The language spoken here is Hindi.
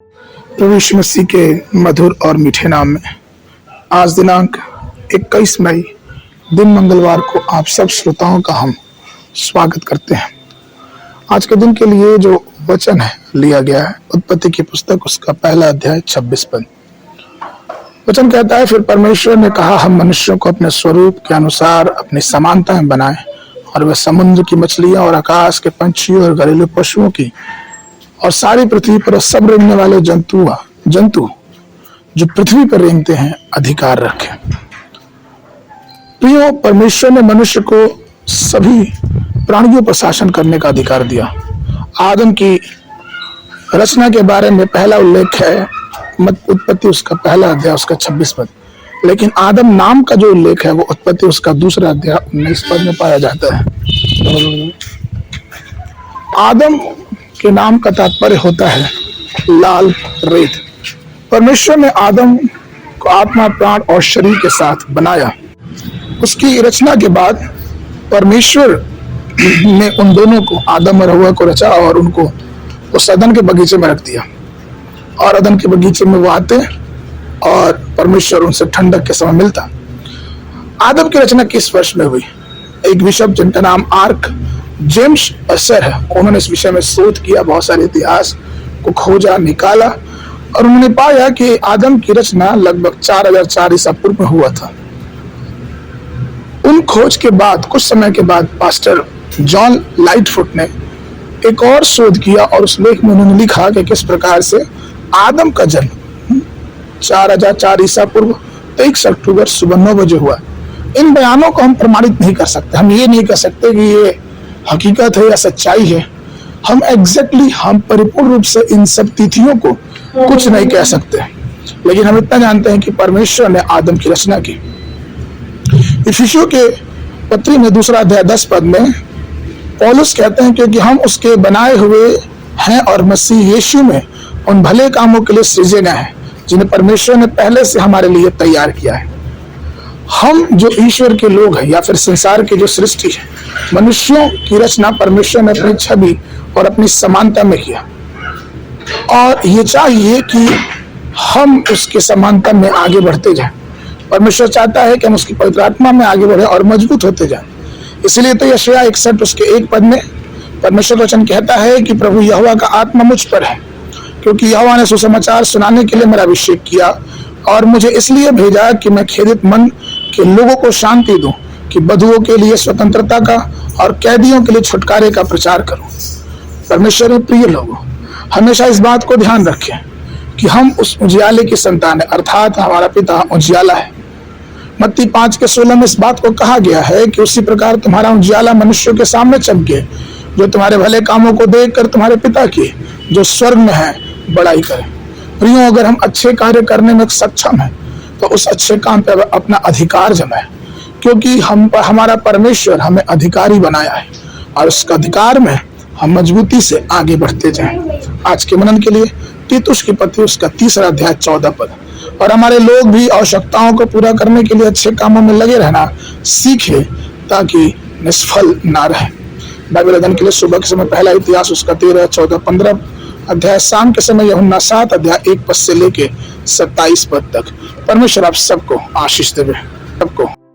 प्रभु यीशु मसीह के मधुर और मीठे नाम में आज दिनांक 21 मई दिन मंगलवार को आप सब श्रोताओं का हम स्वागत करते हैं। आज के दिन के लिए जो वचन है लिया गया है उत्पत्ति की पुस्तक उसका पहला अध्याय 26 पद। वचन कहता है, फिर परमेश्वर ने कहा, हम मनुष्यों को अपने स्वरूप के अनुसार अपनी समानता में बनाएं और वह समुद्र की मछलियां और आकाश के पंछियों और घरेलू पशुओं की और सारी पृथ्वी पर सब रेंगने वाले जंतु जो पृथ्वी पर रेंगते हैं अधिकार रखें। प्रियो, परमेश्वर ने मनुष्य को सभी प्राणियों पर शासन करने का अधिकार दिया। आदम की रचना के बारे में पहला उल्लेख है उत्पत्ति उसका पहला अध्याय उसका 26 पद, लेकिन आदम नाम का जो उल्लेख है वो उत्पत्ति उसका दूसरा अध्याय 19 पद में पाया जाता है। आदम के नाम का तात्पर्य होता है लाल रेत। परमेश्वर ने आदम को आत्मा, प्राण और शरीर के साथ बनाया। उसकी रचना के बाद परमेश्वर ने उन दोनों को, आदम और हव्वा को रचा और उनको उस अदन के बगीचे में रख दिया। और अदन के बगीचे में वो आते और परमेश्वर उनसे ठंडक के समय मिलता। आदम की रचना किस वर्ष में हुई? एक बिशप जिनका नाम आर्क जेम्स असर है, उन्होंने इस विषय में शोध किया, बहुत सारे इतिहास को खोजा, निकाला और उन्होंने पाया कि आदम की रचना लगभग 4004 ईसा पूर्व में हुआ था। उन खोज के बाद कुछ समय के बाद पास्टर जॉन लाइटफुट ने एक और शोध किया और उस लेख में उन्होंने लिखा कि किस प्रकार से आदम का जन्म 4004 ईसा पूर्व 23 अक्टूबर सुबह 9 बजे हुआ। इन बयानों को हम प्रमाणित नहीं कर सकते। हम ये नहीं कह सकते कि ये हकीकत है या सच्चाई है। हम परिपूर्ण रूप से इन सब तिथियों को कुछ नहीं कह सकते, लेकिन हम इतना जानते हैं कि परमेश्वर ने आदम की रचना की। इफिसियों के पत्री में दूसरा अध्याय 10 पद में पौलुस कहते हैं, क्योंकि हम उसके बनाए हुए हैं और मसीह यीशु में उन भले कामों के लिए सृजे गए हैं जिन्हें परमेश्वर ने पहले से हमारे लिए तैयार किया है। हम जो ईश्वर के लोग हैं या फिर संसार की जो सृष्टि है, मनुष्यों की रचना परमेश्वर ने अपनी छवि और अपनी समानता में किया और ये चाहिए कि हम उसके समानता में आगे बढ़ते जाएं। परमेश्वर चाहता है कि हम उसकी पवित्र आत्मा में आगे बढ़े और मजबूत होते जाएं। इसलिए तो यशायाह 61 उसके 1 पद में परमेश्वर वचन कहता है कि प्रभु यहोवा का आत्मा मुझ पर है, क्योंकि यहोवा ने सुसमाचार सुनाने के लिए मेरा अभिषेक किया और मुझे इसलिए भेजा कि मैं खेदित मन के लोगों को शांति दूं, कि बधुओं के लिए स्वतंत्रता का और कैदियों के लिए छुटकारे का प्रचार करूं। परमेश्वर में प्रिय लोगों, हमेशा इस बात को ध्यान रखें कि हम उस उजियाले की संतान है, अर्थात हमारा पिता उजियाला है। मत्ती 5:16 में इस बात को कहा गया है कि उसी प्रकार तुम्हारा उजियाला मनुष्यों के सामने चमके, जो तुम्हारे भले कामों को देखकर तुम्हारे पिता की जो स्वर्ग में है बड़ाई करे। प्रियो, अगर हम अच्छे कार्य करने में सक्षम हैं तो उस अच्छे काम पर अपना अधिकार जमाए, क्योंकि हमारा परमेश्वर हमें अधिकारी बनाया है और उसका अधिकार में हम मजबूती से आगे बढ़ते जाएं। आज के मनन के लिए तीतुस की पत्री उसका 3 अध्याय 14 पद। और हमारे लोग भी आवश्यकताओं को पूरा करने के लिए अच्छे कामों में लगे रहना सीखे, ताकि निष्फल ना रहे। बाइबल अध्ययन के लिए सुबह के समय पहला इतिहास उसका 13, 14, 15 अध्याय, शाम के समय यूहन्ना 7 अध्याय 1 पद से लेके 27 पद तक। परमेश्वर आप सबको आशीष देवे। सबको